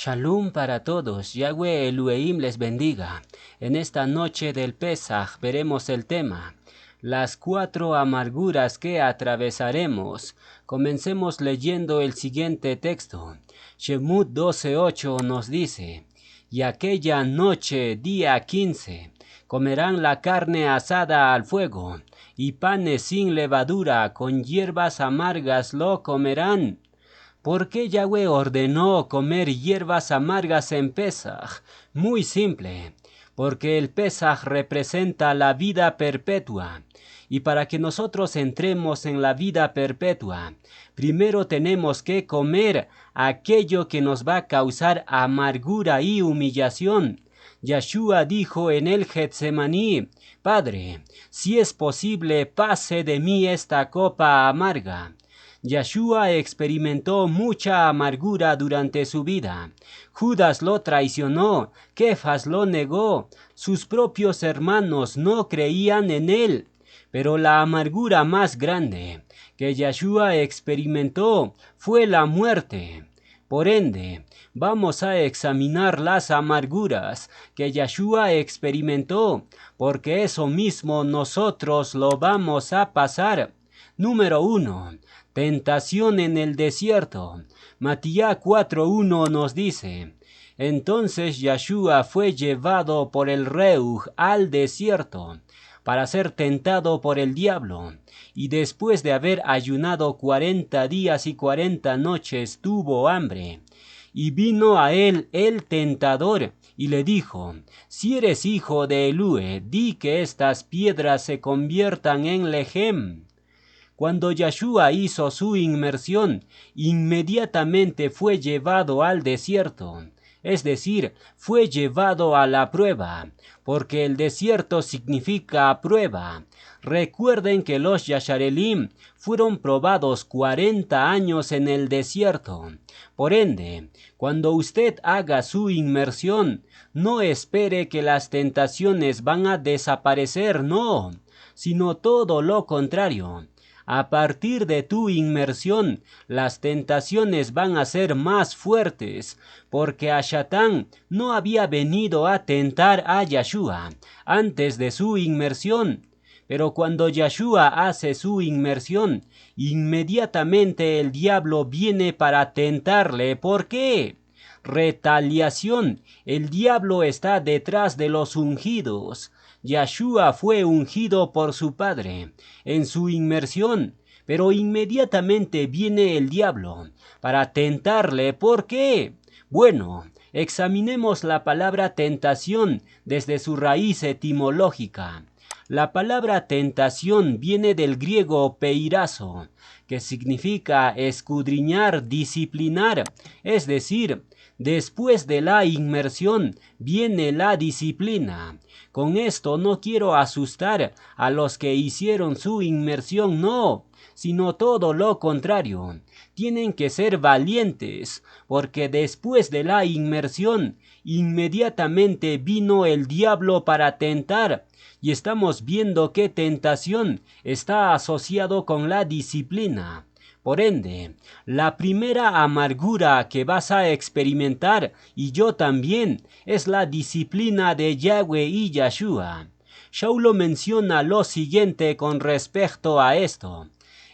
Shalom para todos, Yahweh Elohim les bendiga. En esta noche del Pesaj veremos el tema, las 4 amarguras que atravesaremos. Comencemos leyendo el siguiente texto. Shemut 12:8 nos dice, y aquella noche, día 15, comerán la carne asada al fuego, y panes sin levadura, con hierbas amargas lo comerán. ¿Por qué Yahweh ordenó comer hierbas amargas en Pesaj? Muy simple, porque el Pesaj representa la vida perpetua. Y para que nosotros entremos en la vida perpetua, primero tenemos que comer aquello que nos va a causar amargura y humillación. Yeshua dijo en el Getsemaní, Padre, si es posible, pase de mí esta copa amarga. Yeshua experimentó mucha amargura durante su vida. Judas lo traicionó, Kefas lo negó, sus propios hermanos no creían en él. Pero la amargura más grande que Yeshua experimentó fue la muerte. Por ende, vamos a examinar las amarguras que Yeshua experimentó, porque eso mismo nosotros lo vamos a pasar. Número 1. Tentación en el desierto. Matías 4:1 nos dice, entonces Yeshua fue llevado por el Reuj al desierto para ser tentado por el diablo, y después de haber ayunado 40 días y 40 noches tuvo hambre. Y vino a él el tentador, y le dijo, si eres hijo de Elúe, di que estas piedras se conviertan en lejem. Cuando Yeshua hizo su inmersión, inmediatamente fue llevado al desierto, es decir, fue llevado a la prueba, porque el desierto significa prueba. Recuerden que los Yasharelim fueron probados 40 años en el desierto. Por ende, cuando usted haga su inmersión, no espere que las tentaciones van a desaparecer, no, sino todo lo contrario. A partir de tu inmersión, las tentaciones van a ser más fuertes, porque Shatán no había venido a tentar a Yeshua antes de su inmersión. Pero cuando Yeshua hace su inmersión, inmediatamente el diablo viene para tentarle. ¿Por qué? Retaliación. El diablo está detrás de los ungidos. Yeshua fue ungido por su Padre en su inmersión, pero inmediatamente viene el diablo para tentarle. ¿Por qué? Bueno, examinemos la palabra tentación desde su raíz etimológica. La palabra tentación viene del griego peirazo, que significa escudriñar, disciplinar, es decir, después de la inmersión viene la disciplina. Con esto no quiero asustar a los que hicieron su inmersión, no, sino todo lo contrario. Tienen que ser valientes, porque después de la inmersión, inmediatamente vino el diablo para tentar. Y estamos viendo que tentación está asociado con la disciplina. Por ende, la primera amargura que vas a experimentar, y yo también, es la disciplina de Yahweh y Yeshua. Shaulo menciona lo siguiente con respecto a esto.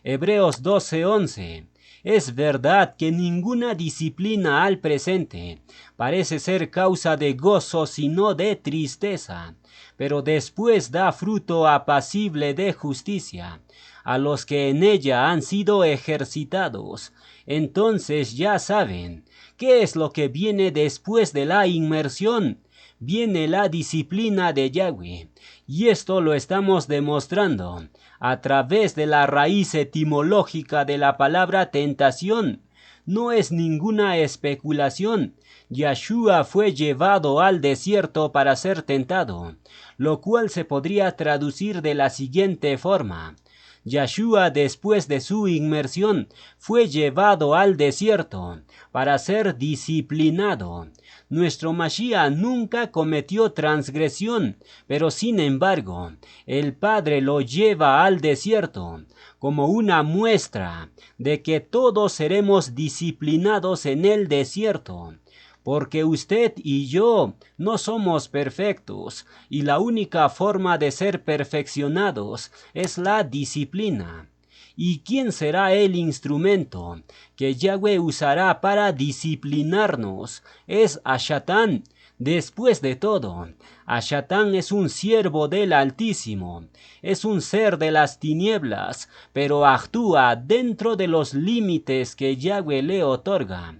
Hebreos 12:11. Es verdad que ninguna disciplina al presente parece ser causa de gozo sino de tristeza, pero después da fruto apacible de justicia a los que en ella han sido ejercitados. Entonces ya saben, ¿qué es lo que viene después de la inmersión? Viene la disciplina de Yahweh, y esto lo estamos demostrando a través de la raíz etimológica de la palabra tentación. No es ninguna especulación. Yeshua fue llevado al desierto para ser tentado, lo cual se podría traducir de la siguiente forma. Yeshua, después de su inmersión, fue llevado al desierto para ser disciplinado. Nuestro Mashiach nunca cometió transgresión, pero sin embargo, el Padre lo lleva al desierto como una muestra de que todos seremos disciplinados en el desierto. porque usted y yo no somos perfectos, y la única forma de ser perfeccionados es la disciplina. ¿Y quién será el instrumento que Yahweh usará para disciplinarnos? Es Hashatán. Después de todo, Hashatán es un siervo del Altísimo, es un ser de las tinieblas, pero actúa dentro de los límites que Yahweh le otorga.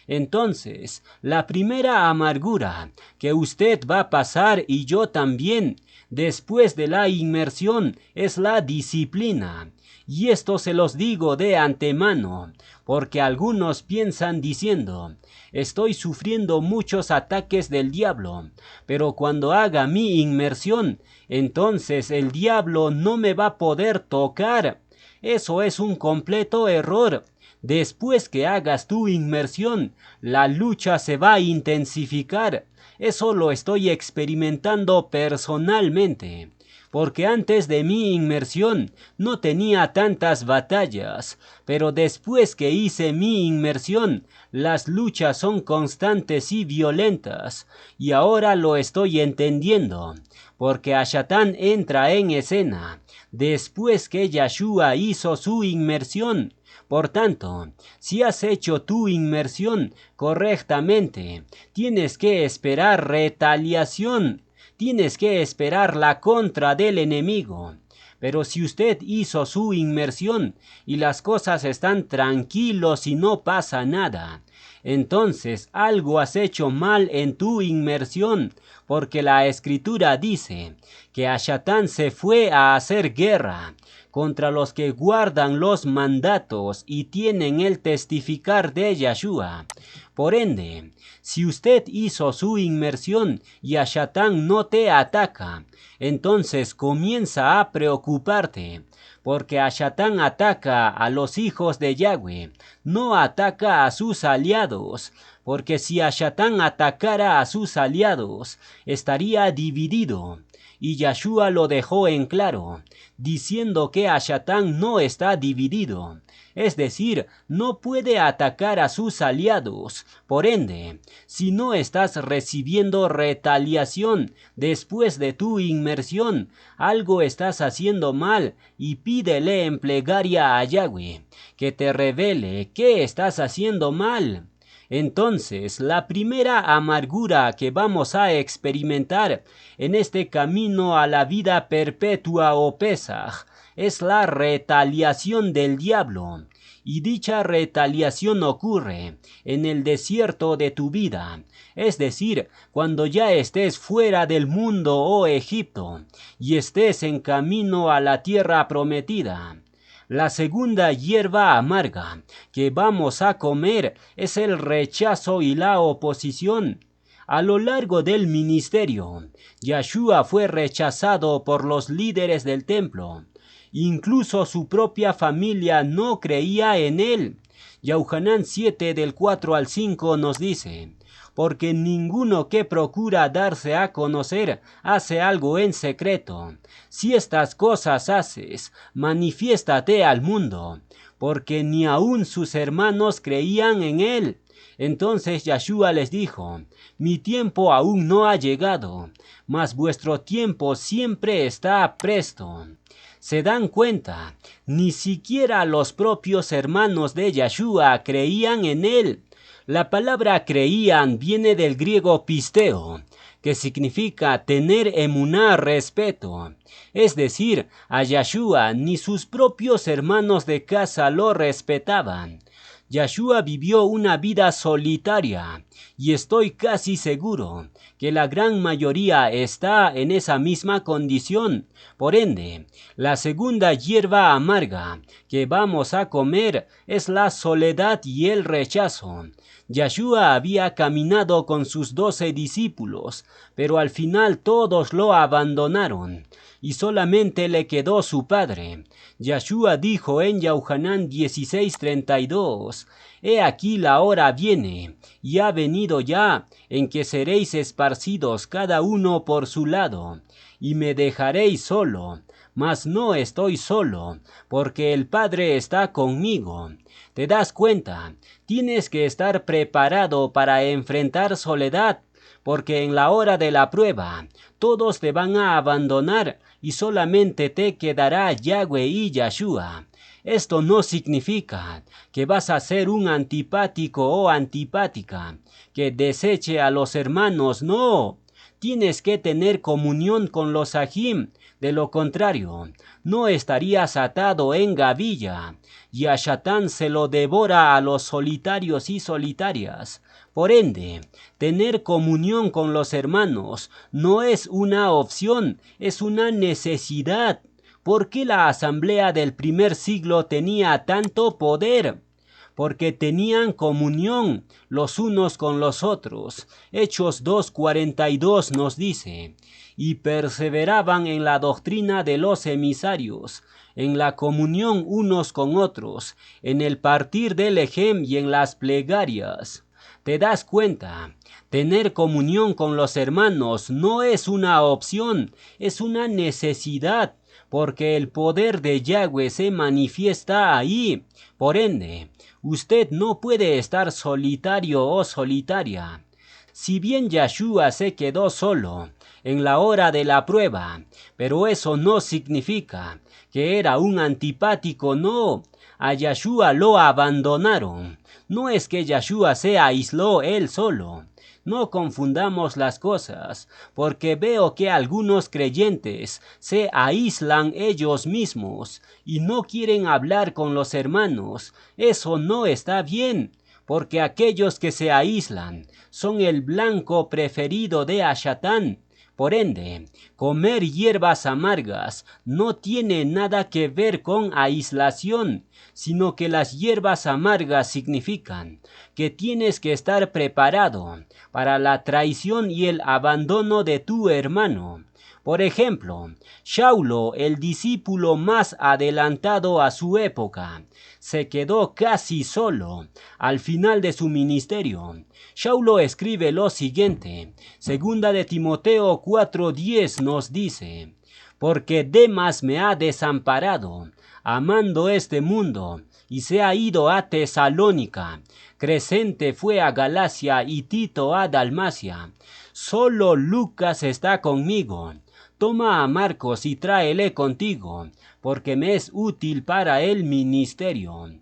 Entonces, la primera amargura que usted va a pasar y yo también, después de la inmersión, es la disciplina. Y esto se los digo de antemano, porque algunos piensan diciendo, estoy sufriendo muchos ataques del diablo, pero cuando haga mi inmersión, entonces el diablo no me va a poder tocar. Eso es un completo error. Después que hagas tu inmersión, la lucha se va a intensificar. Eso lo estoy experimentando personalmente, porque antes de mi inmersión no tenía tantas batallas, pero después que hice mi inmersión, las luchas son constantes y violentas, y ahora lo estoy entendiendo, porque Hashatán entra en escena después que Yahshua hizo su inmersión. Por tanto, si has hecho tu inmersión correctamente, tienes que esperar retaliación, tienes que esperar la contra del enemigo. Pero si usted hizo su inmersión y las cosas están tranquilos y no pasa nada, entonces algo has hecho mal en tu inmersión, porque la Escritura dice que Hashatán se fue a hacer guerra contra los que guardan los mandatos y tienen el testificar de Yahshua. Por ende, si usted hizo su inmersión y Hashatán no te ataca, entonces comienza a preocuparte, porque Hashatán ataca a los hijos de Yahweh, no ataca a sus aliados, porque si Hashatán atacara a sus aliados, estaría dividido. Y Yahshua lo dejó en claro, diciendo que Hashatán no está dividido, es decir, no puede atacar a sus aliados. Por ende, si no estás recibiendo retaliación después de tu inmersión, algo estás haciendo mal y pídele en plegaria a Yahweh que te revele qué estás haciendo mal. Entonces, la primera amargura que vamos a experimentar en este camino a la vida perpetua o Pesaj es la retaliación del diablo. Y dicha retaliación ocurre en el desierto de tu vida, es decir, cuando ya estés fuera del mundo, oh Egipto, y estés en camino a la tierra prometida. La segunda hierba amarga que vamos a comer es el rechazo y la oposición. A lo largo del ministerio, Yahshua fue rechazado por los líderes del templo. Incluso su propia familia no creía en él. Yohanan 7 del 4 al 5 nos dice, porque ninguno que procura darse a conocer hace algo en secreto. Si estas cosas haces, manifiéstate al mundo, porque ni aun sus hermanos creían en él. Entonces Yahshua les dijo, mi tiempo aún no ha llegado, mas vuestro tiempo siempre está presto. ¿Se dan cuenta? Ni siquiera los propios hermanos de Yahshua creían en él. La palabra creían viene del griego pisteo, que significa tener emuná, respeto. Es decir, a Yahshua ni sus propios hermanos de casa lo respetaban. Yahshua vivió una vida solitaria y estoy casi seguro que la gran mayoría está en esa misma condición. Por ende, la segunda hierba amarga que vamos a comer es la soledad y el rechazo. Yahshua había caminado con sus 12 discípulos, pero al final todos lo abandonaron y solamente le quedó su padre. Yahshua dijo en Yohanan 16:32, He aquí la hora viene, y ha venido ya, en que seréis esparcidos cada uno por su lado, y me dejaréis solo, mas no estoy solo, porque el Padre está conmigo. ¿Te das cuenta? Tienes que estar preparado para enfrentar soledad, porque en la hora de la prueba todos te van a abandonar y solamente te quedará Yahweh y Yahshua. Esto no significa que vas a ser un antipático o antipática, que deseche a los hermanos, no. Tienes que tener comunión con los Ajim, de lo contrario, no estarías atado en gavilla, y a Shatán se lo devora a los solitarios y solitarias. Por ende, tener comunión con los hermanos no es una opción, es una necesidad. ¿Por qué la asamblea del primer siglo tenía tanto poder? Porque tenían comunión los unos con los otros. Hechos 2:42 nos dice, y perseveraban en la doctrina de los emisarios, en la comunión unos con otros, en el partir del lejem y en las plegarias. ¿Te das cuenta? Tener comunión con los hermanos no es una opción, es una necesidad, porque el poder de Yahweh se manifiesta ahí. Por ende, usted no puede estar solitario o solitaria. Si bien Yahshua se quedó solo en la hora de la prueba, pero eso no significa que era un antipático, no. A Yahshua lo abandonaron. No es que Yahshua se aisló él solo. No confundamos las cosas, porque veo que algunos creyentes se aíslan ellos mismos y no quieren hablar con los hermanos. Eso no está bien, porque aquellos que se aíslan son el blanco preferido de Shatán. Por ende, comer hierbas amargas no tiene nada que ver con aislación, sino que las hierbas amargas significan que tienes que estar preparado para la traición y el abandono de tu hermano. Por ejemplo, Shaulo, el discípulo más adelantado a su época, se quedó casi solo al final de su ministerio. Shaulo escribe lo siguiente, segunda de Timoteo 4:10 nos dice, porque Demas me ha desamparado, amando este mundo, y se ha ido a Tesalónica. Crescente fue a Galacia y Tito a Dalmacia. Solo Lucas está conmigo. Toma a Marcos y tráele contigo, porque me es útil para el ministerio.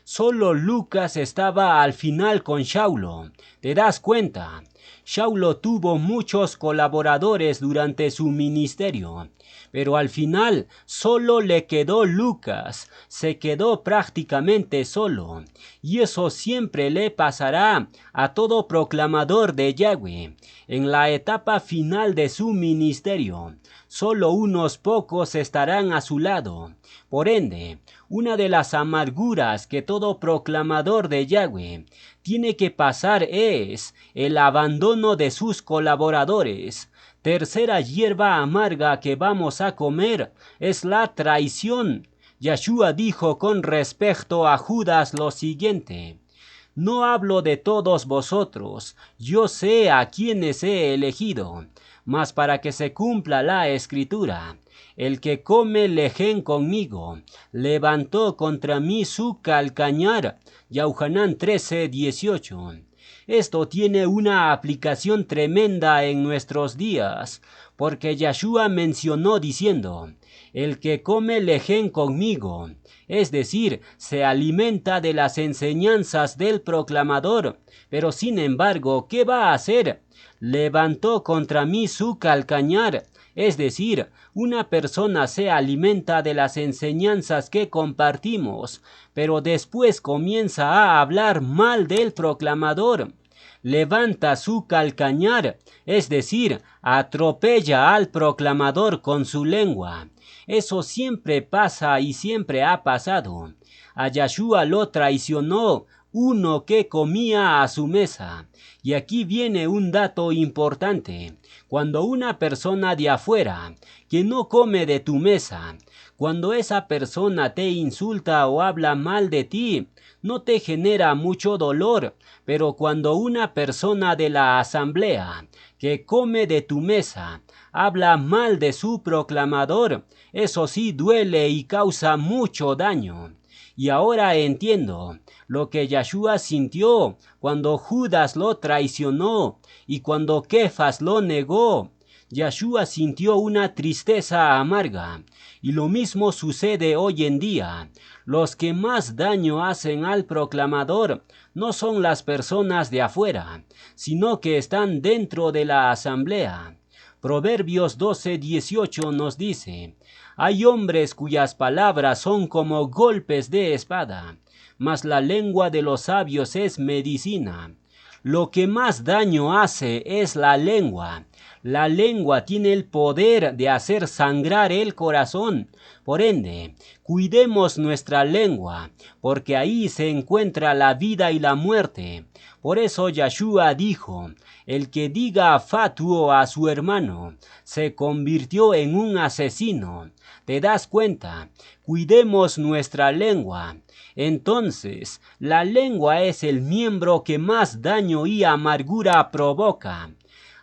Solo Lucas estaba al final con Shaulo. ¿Te das cuenta? Shaulo tuvo muchos colaboradores durante su ministerio, pero al final solo le quedó Lucas, se quedó prácticamente solo, y eso siempre le pasará a todo proclamador de Yahweh. En la etapa final de su ministerio, solo unos pocos estarán a su lado. Por ende, una de las amarguras que todo proclamador de Yahweh tiene que pasar es el abandono de sus colaboradores. Tercera hierba amarga que vamos a comer es la traición. Yahshua dijo con respecto a Judas lo siguiente, no hablo de todos vosotros, yo sé a quienes he elegido, mas para que se cumpla la escritura, el que come lejen conmigo, levantó contra mí su calcañar. Yohanan 13:18. Esto tiene una aplicación tremenda en nuestros días, porque Yahshua mencionó diciendo, el que come lejen conmigo, es decir, se alimenta de las enseñanzas del proclamador, pero sin embargo, ¿qué va a hacer? Levantó contra mí su calcañar, es decir, una persona se alimenta de las enseñanzas que compartimos, pero después comienza a hablar mal del proclamador. Levanta su calcañar, es decir, atropella al proclamador con su lengua. Eso siempre pasa y siempre ha pasado. A Yahshua lo traicionó uno que comía a su mesa. Y aquí viene un dato importante. Cuando una persona de afuera que no come de tu mesa, cuando esa persona te insulta o habla mal de ti, no te genera mucho dolor, pero cuando una persona de la asamblea que come de tu mesa habla mal de su proclamador, eso sí duele y causa mucho daño. Y ahora entiendo lo que Yeshua sintió cuando Judas lo traicionó y cuando Kefas lo negó. Yeshua sintió una tristeza amarga, y lo mismo sucede hoy en día. Los que más daño hacen al proclamador no son las personas de afuera, sino que están dentro de la asamblea. Proverbios 12:18 nos dice: hay hombres cuyas palabras son como golpes de espada, mas la lengua de los sabios es medicina. Lo que más daño hace es la lengua. La lengua tiene el poder de hacer sangrar el corazón. Por ende, cuidemos nuestra lengua, porque ahí se encuentra la vida y la muerte. Por eso Yeshua dijo: el que diga fatuo a su hermano se convirtió en un asesino. ¿Te das cuenta? Cuidemos nuestra lengua. Entonces, la lengua es el miembro que más daño y amargura provoca.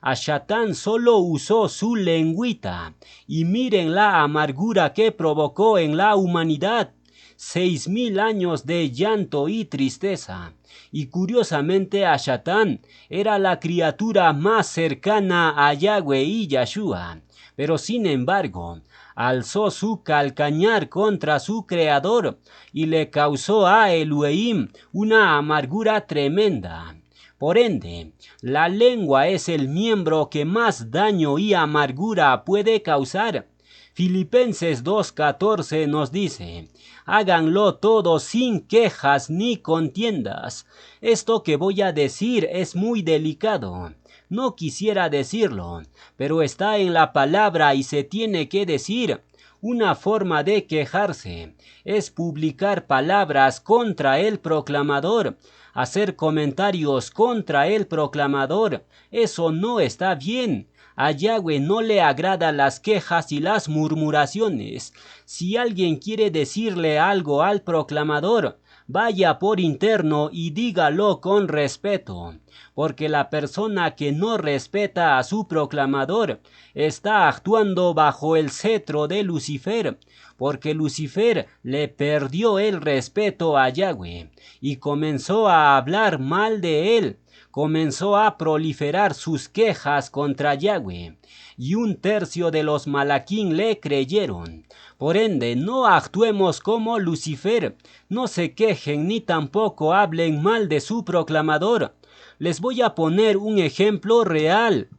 Ashatán solo usó su lengüita, y miren la amargura que provocó en la humanidad. 6000 años de llanto y tristeza. Y curiosamente Ashatán era la criatura más cercana a Yahweh y Yeshua. Pero sin embargo, alzó su calcañar contra su creador y le causó a Elohim una amargura tremenda. Por ende, la lengua es el miembro que más daño y amargura puede causar. Filipenses 2:14 nos dice: háganlo todo sin quejas ni contiendas. Esto que voy a decir es muy delicado. No quisiera decirlo, pero está en la palabra y se tiene que decir. Una forma de quejarse es publicar palabras contra el proclamador, hacer comentarios contra el proclamador. Eso no está bien. A Yahweh no le agradan las quejas y las murmuraciones. Si alguien quiere decirle algo al proclamador, vaya por interno y dígalo con respeto, porque la persona que no respeta a su proclamador está actuando bajo el cetro de Lucifer, porque Lucifer le perdió el respeto a Yahweh y comenzó a hablar mal de él. Comenzó a proliferar sus quejas contra Yahweh, y 1/3 de los malaquín le creyeron. Por ende, no actuemos como Lucifer, no se quejen ni tampoco hablen mal de su proclamador. Les voy a poner un ejemplo real.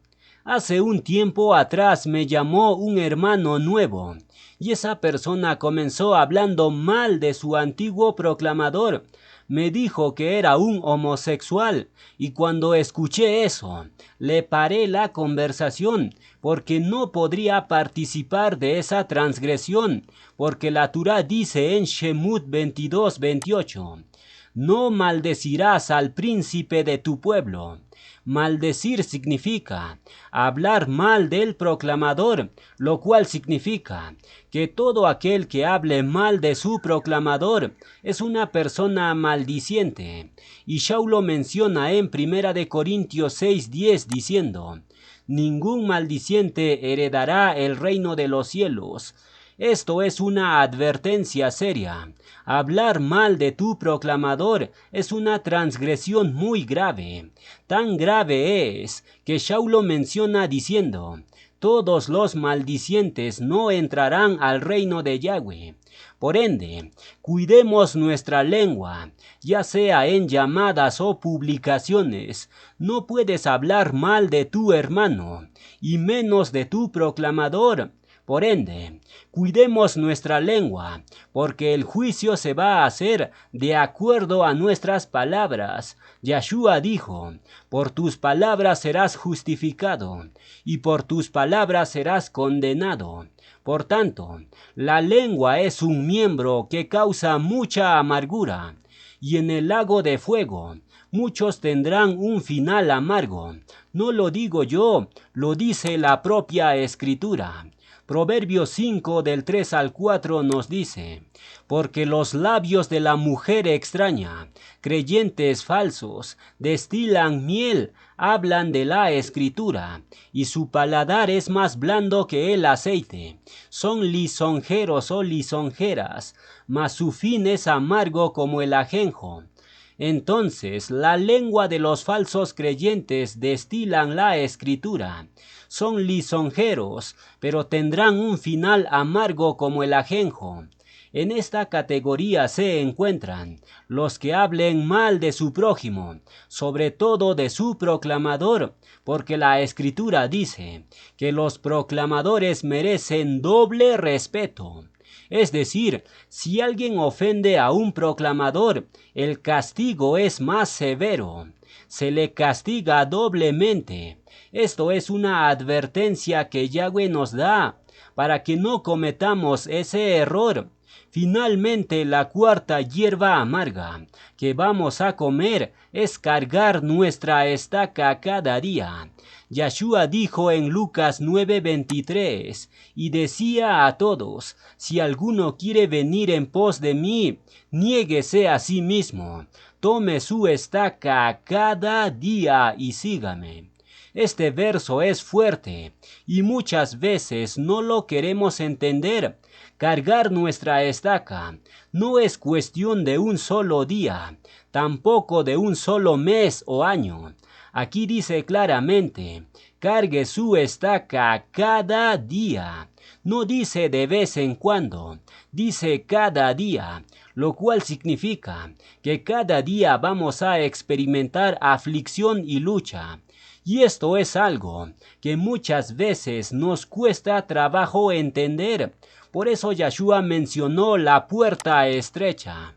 Hace un tiempo atrás me llamó un hermano nuevo, y esa persona comenzó hablando mal de su antiguo proclamador. Me dijo que era un homosexual, y cuando escuché eso, le paré la conversación, porque no podría participar de esa transgresión, porque la Torá dice en Shemut 22:28, no maldecirás al príncipe de tu pueblo. Maldecir significa hablar mal del proclamador, lo cual significa que todo aquel que hable mal de su proclamador es una persona maldiciente. Y Shaul lo menciona en 1 Corintios 6:10 diciendo: ningún maldiciente heredará el reino de los cielos. Esto es una advertencia seria. Hablar mal de tu proclamador es una transgresión muy grave. Tan grave es que Shaul lo menciona diciendo: todos los maldicientes no entrarán al reino de Yahweh. Por ende, cuidemos nuestra lengua, ya sea en llamadas o publicaciones. No puedes hablar mal de tu hermano, y menos de tu proclamador. Por ende, cuidemos nuestra lengua, porque el juicio se va a hacer de acuerdo a nuestras palabras. Yeshua dijo: por tus palabras serás justificado, y por tus palabras serás condenado. Por tanto, la lengua es un miembro que causa mucha amargura, y en el lago de fuego. Muchos tendrán un final amargo. No lo digo yo, lo dice la propia Escritura. Proverbios 5 del 3 al 4 nos dice: porque los labios de la mujer extraña, creyentes falsos, destilan miel, hablan de la Escritura, y su paladar es más blando que el aceite. Son lisonjeros o lisonjeras, mas su fin es amargo como el ajenjo. Entonces la lengua de los falsos creyentes destilan la Escritura. Son lisonjeros, pero tendrán un final amargo como el ajenjo. En esta categoría se encuentran los que hablen mal de su prójimo, sobre todo de su proclamador, porque la Escritura dice que los proclamadores merecen doble respeto. Es decir, si alguien ofende a un proclamador, el castigo es más severo. Se le castiga doblemente. Esto es una advertencia que Yahweh nos da para que no cometamos ese error. Finalmente, la cuarta hierba amarga que vamos a comer es cargar nuestra estaca cada día. Yahshua dijo en Lucas 9:23, y decía a todos: si alguno quiere venir en pos de mí, niéguese a sí mismo, tome su estaca cada día y sígame. Este verso es fuerte y muchas veces no lo queremos entender. Cargar nuestra estaca no es cuestión de un solo día, tampoco de un solo mes o año. Aquí dice claramente: cargue su estaca cada día. No dice de vez en cuando, dice cada día, lo cual significa que cada día vamos a experimentar aflicción y lucha. Y esto es algo que muchas veces nos cuesta trabajo entender. Por eso Yahshua mencionó la puerta estrecha.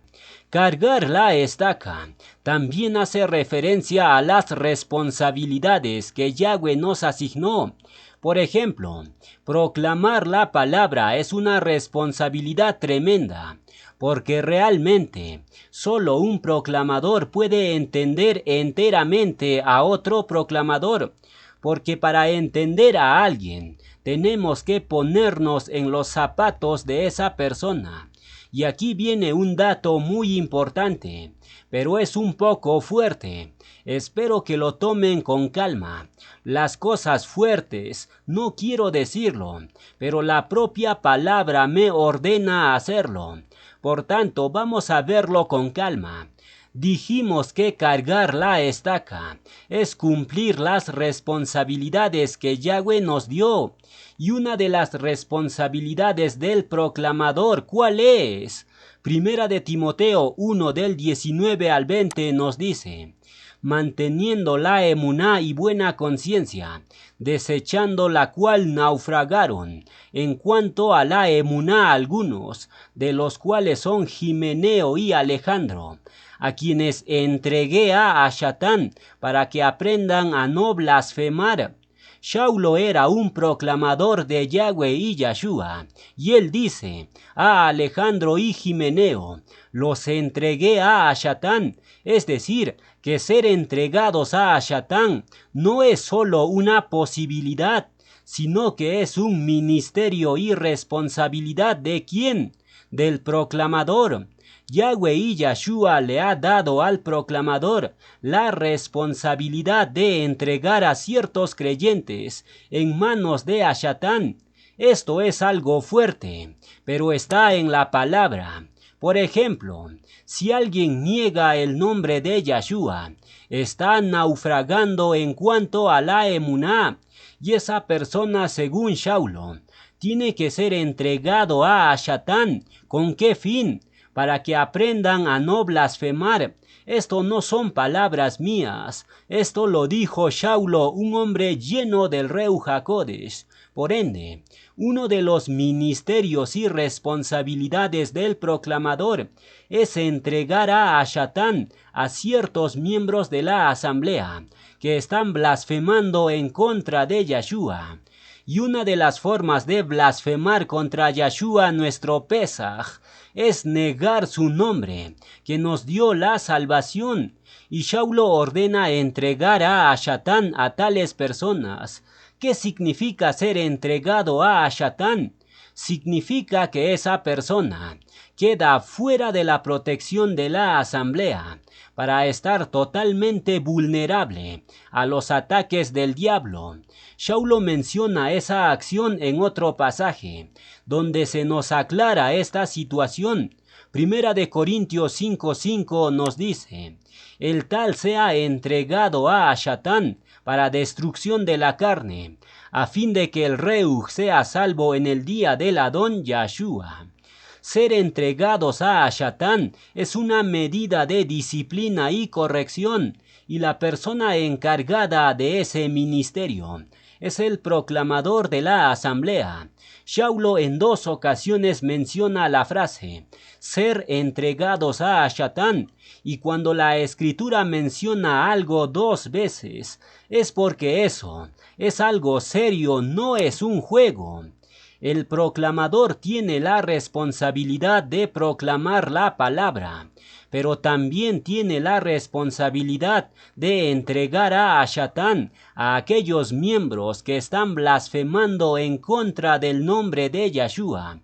Cargar la estaca también hace referencia a las responsabilidades que Yahweh nos asignó. Por ejemplo, proclamar la palabra es una responsabilidad tremenda, porque realmente solo un proclamador puede entender enteramente a otro proclamador, porque para entender a alguien tenemos que ponernos en los zapatos de esa persona. Y aquí viene un dato muy importante, pero es un poco fuerte. Espero que lo tomen con calma. Las cosas fuertes, no quiero decirlo, pero la propia palabra me ordena hacerlo. Por tanto, vamos a verlo con calma. Dijimos que cargar la estaca es cumplir las responsabilidades que Yahweh nos dio. Y una de las responsabilidades del proclamador, ¿cuál es? Primera de Timoteo 1 del 19 al 20 nos dice: manteniendo la emuná y buena conciencia, desechando la cual naufragaron. En cuanto a la emuná, algunos, de los cuales son Himeneo y Alejandro, a quienes entregué a Ashatán para que aprendan a no blasfemar. Shaulo era un proclamador de Yahweh y Yahshua, y él dice a Alejandro y Himeneo: los entregué a Ashatán, es decir, que ser entregados a Ashatán no es solo una posibilidad, sino que es un ministerio y responsabilidad ¿de quién? Del proclamador. Yahweh y Yahshua le ha dado al proclamador la responsabilidad de entregar a ciertos creyentes en manos de Ashatán. Esto es algo fuerte, pero está en la palabra. Por ejemplo, si alguien niega el nombre de Yahshua, está naufragando en cuanto a la emuná, y esa persona, según Shaulo, tiene que ser entregado a Ashatán. ¿Con qué fin? Para que aprendan a no blasfemar. Esto no son palabras mías. Esto lo dijo Shaulo, un hombre lleno del Ruach HaKodesh. Por ende, uno de los ministerios y responsabilidades del proclamador es entregar a Ashatán a ciertos miembros de la asamblea que están blasfemando en contra de Yahshua. Y una de las formas de blasfemar contra Yahshua, nuestro Pesaj, es negar su nombre, que nos dio la salvación. Y Shaulo ordena entregar a Hashatán a tales personas. ¿Qué significa ser entregado a Hashatán? Significa que esa persona queda fuera de la protección de la asamblea para estar totalmente vulnerable a los ataques del diablo. Shaulo menciona esa acción en otro pasaje, donde se nos aclara esta situación. Primera de Corintios 5:5 nos dice: el tal sea entregado a Hashatán para destrucción de la carne, a fin de que el reuj sea salvo en el día del Adón Yahshua. Ser entregados a Hashatán es una medida de disciplina y corrección, y la persona encargada de ese ministerio es el proclamador de la asamblea. Shaulo en 2 ocasiones menciona la frase ser entregados a Hashatán, y cuando la escritura menciona algo 2 veces, es porque eso es algo serio, no es un juego. El proclamador tiene la responsabilidad de proclamar la palabra, pero también tiene la responsabilidad de entregar a Hashatán a aquellos miembros que están blasfemando en contra del nombre de Yahshua,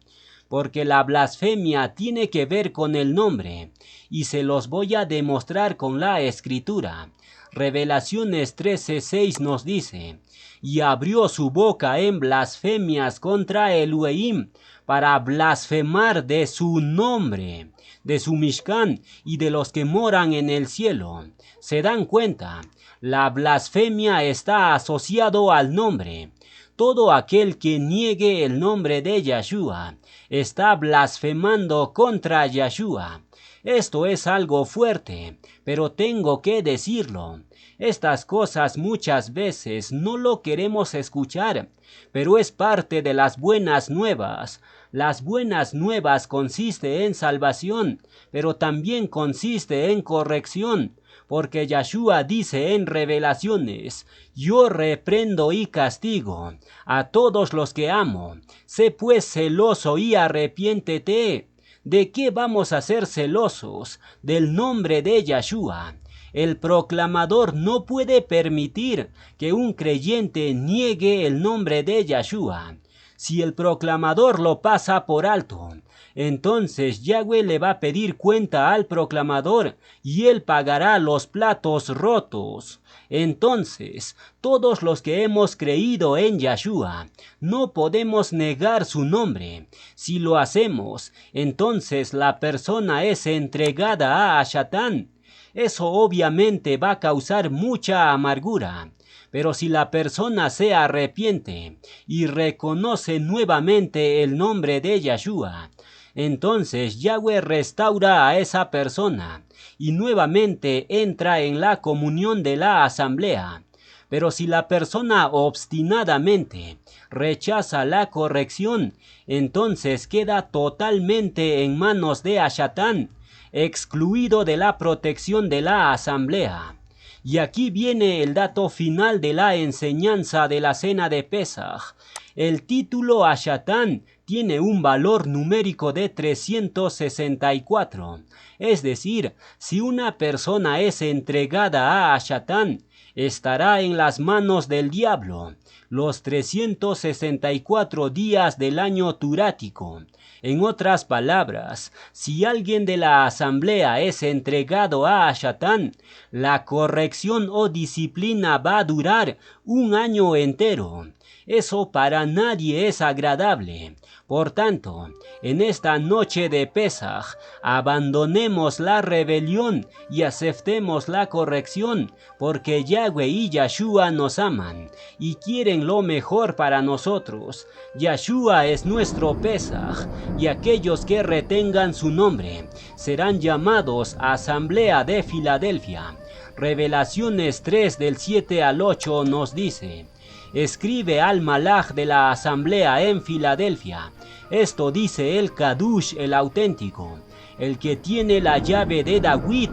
porque la blasfemia tiene que ver con el nombre, y se los voy a demostrar con la escritura. Revelaciones 13:6 nos dice: y abrió su boca en blasfemias contra Elohim, para blasfemar de su nombre, de su Mishkan y de los que moran en el cielo. ¿Se dan cuenta? La blasfemia está asociado al nombre. Todo aquel que niegue el nombre de Yahshua está blasfemando contra Yahshua. Esto es algo fuerte, pero tengo que decirlo. Estas cosas muchas veces no lo queremos escuchar, pero es parte de las buenas nuevas. Las buenas nuevas consiste en salvación, pero también consiste en corrección, porque Yahshua dice en Revelaciones: yo reprendo y castigo a todos los que amo. Sé pues celoso y arrepiéntete. ¿De qué vamos a ser celosos? Del nombre de Yahshua. El proclamador no puede permitir que un creyente niegue el nombre de Yahshua. Si el proclamador lo pasa por alto, entonces Yahweh le va a pedir cuenta al proclamador y él pagará los platos rotos. Entonces, todos los que hemos creído en Yahshua, no podemos negar su nombre. Si lo hacemos, entonces la persona es entregada a Hashatán. Eso obviamente va a causar mucha amargura. Pero si la persona se arrepiente y reconoce nuevamente el nombre de Yahshua, entonces Yahweh restaura a esa persona y nuevamente entra en la comunión de la asamblea. Pero si la persona obstinadamente rechaza la corrección, entonces queda totalmente en manos de Hashatán, excluido de la protección de la asamblea. Y aquí viene el dato final de la enseñanza de la cena de Pesaj. El título Hashatán tiene un valor numérico de 364. Es decir, si una persona es entregada a Hashatán, estará en las manos del diablo los 364 días del año turático. En otras palabras, si alguien de la asamblea es entregado a Hashatán, la corrección o disciplina va a durar un año entero. Eso para nadie es agradable. Por tanto, en esta noche de Pesaj, abandonemos la rebelión y aceptemos la corrección, porque Yahweh y Yahshua nos aman y quieren lo mejor para nosotros. Yahshua es nuestro Pesaj, y aquellos que retengan su nombre serán llamados Asamblea de Filadelfia. Revelaciones 3 del 7 al 8 nos dice: escribe al malaj de la asamblea en Filadelfia. Esto dice el Kadush, el auténtico, el que tiene la llave de David.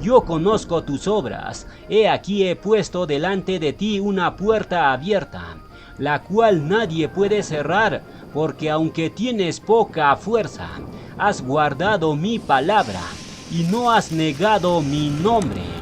Yo conozco tus obras. He aquí he puesto delante de ti una puerta abierta, la cual nadie puede cerrar, porque aunque tienes poca fuerza, has guardado mi palabra y no has negado mi nombre.